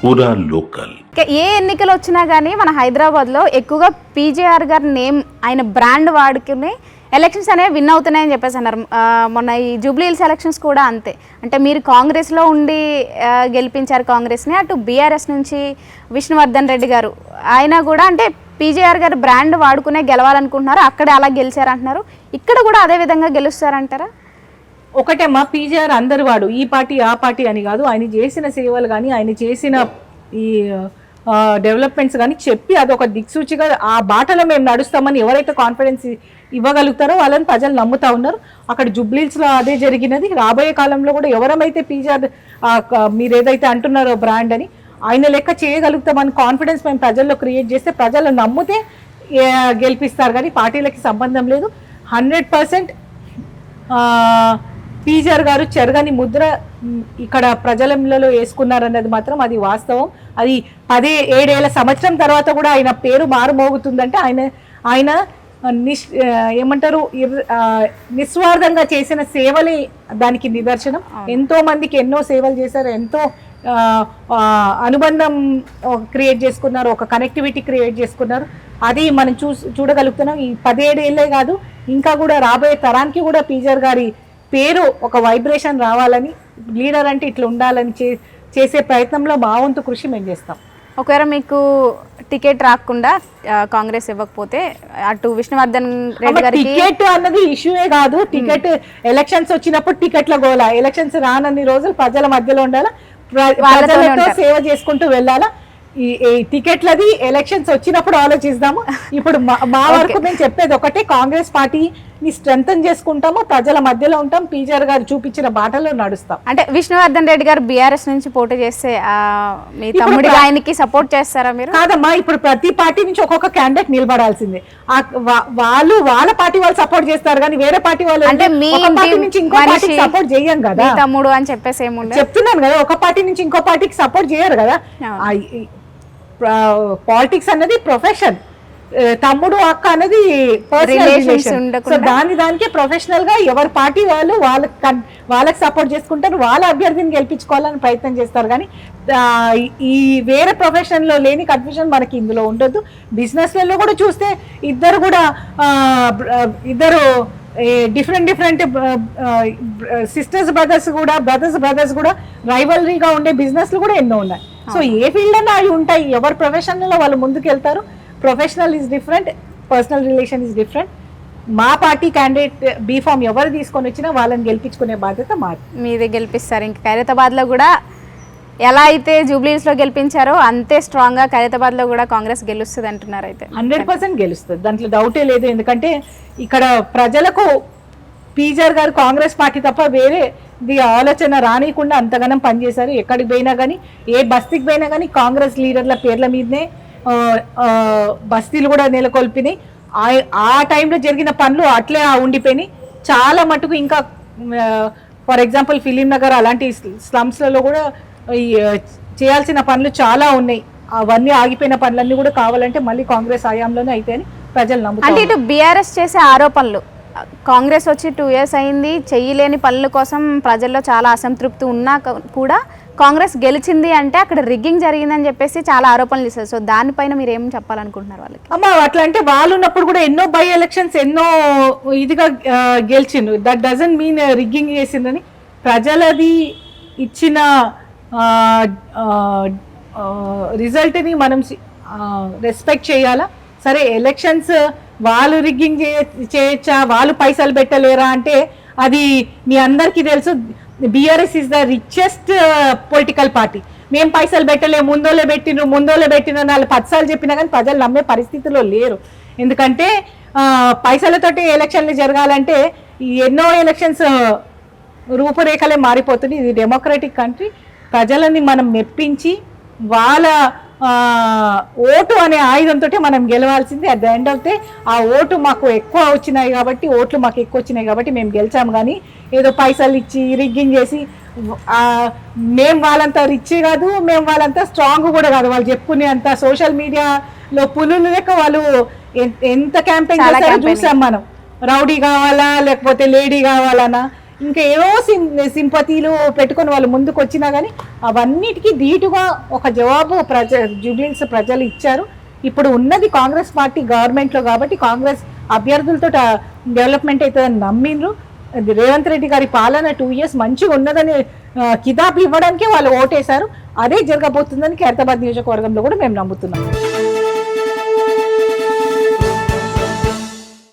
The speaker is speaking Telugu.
పూరా లోకల్. ఏ ఎన్నికలు వచ్చినా కానీ మన హైదరాబాద్లో ఎక్కువగా పీజేఆర్ గారి నేమ్ ఆయన బ్రాండ్ వాడుకుని ఎలక్షన్స్ అనేవి విన్ అవుతున్నాయని చెప్పేసి అన్నారు. మొన్న ఈ జూబ్లీ హిల్స్ ఎలక్షన్స్ కూడా అంతే. అంటే మీరు కాంగ్రెస్లో ఉండి గెలిపించారు కాంగ్రెస్ని, అటు బీఆర్ఎస్ నుంచి విష్ణువర్ధన్ రెడ్డి గారు ఆయన కూడా అంటే పీజేఆర్ గారు బ్రాండ్ వాడుకునే గెలవాలనుకుంటున్నారు, అక్కడే అలా గెలిచారంటున్నారు. ఇక్కడ కూడా అదే విధంగా గెలుస్తారంటారా? ఒకటేమ్మా, పీజేఆర్ అందరు వాడు, ఈ పార్టీ ఆ పార్టీ అని కాదు. ఆయన చేసిన సేవలు కానీ ఆయన చేసిన ఈ డెవలప్మెంట్స్ కానీ చెప్పి అదొక దిక్సూచిగా ఆ బాటలో మేము నడుస్తామని ఎవరైతే కాన్ఫిడెన్స్ ఇవ్వగలుగుతారో వాళ్ళని ప్రజలు నమ్ముతా ఉన్నారు. అక్కడ జూబ్లీహిల్స్లో అదే జరిగినది. రాబోయే కాలంలో కూడా ఎవరైతే పీజేఆర్ మీరు ఏదైతే అంటున్నారో బ్రాండ్ అని ఆయన లెక్క చేయగలుగుతామని కాన్ఫిడెన్స్ మేము ప్రజల్లో క్రియేట్ చేస్తే ప్రజలు నమ్మితే గెలిపిస్తారు. కానీ పార్టీలకి సంబంధం లేదు. 100% పీజేఆర్ గారు చెరగని ముద్ర ఇక్కడ ప్రజలలో వేసుకున్నారన్నది మాత్రం అది వాస్తవం. అది 17 సంవత్సరం తర్వాత కూడా ఆయన పేరు మారుమోగుతుందంటే ఆయన ఏమంటారు నిస్వార్థంగా చేసిన సేవలే దానికి నిదర్శనం. ఎంతో మందికి ఎన్నో సేవలు చేశారు, ఎంతో అనుబంధం క్రియేట్ చేసుకున్నారు, ఒక కనెక్టివిటీ క్రియేట్ చేసుకున్నారు. అది మనం చూడగలుగుతున్నాం. ఈ 17 ఏళ్ళే కాదు, ఇంకా కూడా రాబోయే తరానికి కూడా పీజేఆర్ గారి పేరు ఒక వైబ్రేషన్ రావాలని, లీడర్ అంటే ఇట్లా ఉండాలని చేసే ప్రయత్నంలో మా వంతు కృషి మేము చేస్తాం. ఒకవేళ మీకు టికెట్ రాకుండా కాంగ్రెస్ ఇవ్వకపోతే అటు విష్ణువర్ధన్ రెడ్డి గారికి టికెట్ అన్నది ఇష్యూయే కాదు. టికెట్ ఎలక్షన్స్ వచ్చినప్పుడు టికెట్ల గోలా, ఎలక్షన్స్ రానన్ని రోజులు ప్రజల మధ్యలో ఉండాలా, ప్రజలతో సేవ చేసుకుంటూ వెళ్ళాలా. ఈ టికెట్లది ఎలక్షన్స్ వచ్చినప్పుడు ఆలోచిద్దాము. ఇప్పుడు మా వరకు మేము చెప్పేది ఒకటే, కాంగ్రెస్ పార్టీని స్ట్రెంథన్ చేసుకుంటాము, ప్రజల మధ్యలో ఉంటాం, పీజేఆర్ గారు చూపించిన బాటలో నడుస్తాం. అంటే విష్ణువర్ధన్ రెడ్డి గారు బీఆర్ఎస్ నుంచి పోటీ చేస్తే మీ తమ్ముడిగా ఆయనకి సపోర్ట్ చేస్తారా మీరు? కాదమ్మా, ఇప్పుడు ప్రతి పార్టీ నుంచి ఒక్కొక్క క్యాండిడేట్ నిలబడాల్సిందే. వాళ్ళ పార్టీ వాళ్ళు సపోర్ట్ చేస్తారు కానీ వేరే పార్టీ వాళ్ళు అంటే మీ పార్టీ నుంచి ఇంకో పార్టీకి సపోర్ట్ చేయం కదా. తమ్ముడు అని చెప్పేసి ఏముండే చెప్తున్నాను కదా, ఒక పార్టీ నుంచి ఇంకో పార్టీకి సపోర్ట్ చేయరు కదా. పాలిటిక్స్ అన్నది ప్రొఫెషన్, తమ్ముడు అక్క అనేది పర్సనల్ రిలేషన్. సో దానికి ప్రొఫెషనల్ గా ఎవరి పార్టీ వాళ్ళు వాళ్ళకి సపోర్ట్ చేసుకుంటారు, వాళ్ళ అభ్యర్థిని గెలిపించుకోవాలని ప్రయత్నం చేస్తారు. కానీ ఈ వేరే ప్రొఫెషన్ లో లేని కన్ఫ్యూజన్ మనకి ఇందులో ఉండొద్దు. బిజినెస్ లలో కూడా చూస్తే ఇద్దరు డిఫరెంట్ సిస్టర్స్ బ్రదర్స్ కూడా రైవలరీగా ఉండే బిజినెస్లు కూడా ఎన్నో ఉన్నాయి. సో ఏ ఫీల్డ్ అన్నా అవి ఉంటాయి, ఎవరి ప్రొఫెషన్లో వాళ్ళు ముందుకు వెళ్తారు. Professional is different, personal relation is different. మా పార్టీ క్యాండిడేట్ బీఫామ్ ఎవరు తీసుకొని వచ్చినా వాళ్ళని గెలిపించుకునే బాధ్యత మీదే గెలిపిస్తారు. ఇంకా ఖైరతాబాద్లో కూడా ఎలా అయితే జూబ్లీహిల్స్లో గెలిపించారో అంతే స్ట్రాంగ్గా ఖైరతాబాద్లో కూడా కాంగ్రెస్ గెలుస్తుంది అంటున్నారు. అయితే 100% గెలుస్తుంది, దాంట్లో డౌటే లేదు. ఎందుకంటే ఇక్కడ ప్రజలకు పీజేఆర్ గారు కాంగ్రెస్ పార్టీ తప్ప వేరే ఆలోచన రానియకుండా అంతగానం పనిచేశారు. ఎక్కడికి పోయినా కానీ, ఏ బస్తీకి పోయినా కానీ కాంగ్రెస్ లీడర్ల పేర్ల మీదనే బస్తీలు కూడా నెలకొల్పినాయి. ఆ టైంలో జరిగిన పనులు అట్లే ఉండిపోయినాయి. చాలా మటుకు ఇంకా ఫర్ ఎగ్జాంపుల్ ఫిలిం నగర్ అలాంటి స్లమ్స్లలో కూడా చేయాల్సిన పనులు చాలా ఉన్నాయి. అవన్నీ ఆగిపోయిన పనులన్నీ కూడా కావాలంటే మళ్ళీ కాంగ్రెస్ హయాంలోనే అయితే అని ప్రజలు నమ్ముతారు. అంటే ఇటు బీఆర్ఎస్ చేసే ఆరోపణలు, కాంగ్రెస్ వచ్చి 2 years అయింది, చేయలేని పనుల కోసం ప్రజల్లో చాలా అసంతృప్తి ఉన్నా కూడా కాంగ్రెస్ గెలిచింది అంటే అక్కడ రిగ్గింగ్ జరిగిందని చెప్పేసి చాలా ఆరోపణలు ఇస్తారు. సో దానిపైన మీరు ఏం చెప్పాలనుకుంటున్నారు వాళ్ళకి? అమ్మా, అట్లా అంటే వాళ్ళు ఉన్నప్పుడు కూడా ఎన్నో బై ఎలక్షన్స్ ఎన్నో ఇదిగా గెలిచిండు. దట్ డజంట్ మీన్ రిగ్గింగ్ చేసిందని. ప్రజలది ఇచ్చిన రిజల్ట్ని మనం రెస్పెక్ట్ చేయాలా. సరే, ఎలక్షన్స్ వాళ్ళు రిగ్గింగ్ చేయొచ్చా, వాళ్ళు పైసలు పెట్టలేరా అంటే అది మీ అందరికీ తెలుసు. BRS is the richest political party. మేము పైసలు పెట్టలే, ముందోలే పెట్టిన వాళ్ళు 10 సార్లు చెప్పినా కానీ ప్రజలు నమ్మే పరిస్థితిలో లేరు. ఎందుకంటే పైసలతోటి ఎలక్షన్లు జరగాలంటే ఎన్నో ఎలక్షన్స్ రూపురేఖలే మారిపోతుంది. ఇది డెమోక్రటిక్ కంట్రీ. ప్రజలని మనం మెప్పించి వాళ్ళ ఓటు అనే ఆయుధంతో మనం గెలవాల్సింది. At the end of day ఆ ఓటు మాకు ఎక్కువ వచ్చినాయి కాబట్టి, ఓట్లు మాకు ఎక్కువ వచ్చినాయి కాబట్టి మేము గెలిచాము. కానీ ఏదో పైసలు ఇచ్చి రిగ్గింగ్ చేసి మేము వాళ్ళంతా రిచ్ కాదు, మేము వాళ్ళంతా స్ట్రాంగ్ కూడా కాదు. వాళ్ళు చెప్పుకునే అంత సోషల్ మీడియాలో పులులు లెక్క వాళ్ళు ఎంత క్యాంపెయిన్ చేస్తారో చూసాం మనం. రౌడీ కావాలా లేకపోతే లేడీ కావాలన్నా ఇంకా ఏవో సింపతీలు పెట్టుకొని వాళ్ళు ముందుకు వచ్చినా కానీ అవన్నిటికీ ధీటుగా ఒక జవాబు జూబ్లీహిల్స్ ప్రజలు ఇచ్చారు. ఇప్పుడు ఉన్నది కాంగ్రెస్ పార్టీ గవర్నమెంట్లో కాబట్టి కాంగ్రెస్ అభ్యర్థులతో డెవలప్మెంట్ అవుతుందని నమ్మిండ్రు. రేవంత్ రెడ్డి గారి పాలన 2 years మంచిగా ఉన్నదని కితాబ్ ఇవ్వడానికి వాళ్ళు ఓటేశారు. అదే జరగబోతుందని ఖైరతాబాద్ నియోజకవర్గంలో కూడా మేము నమ్ముతున్నాం.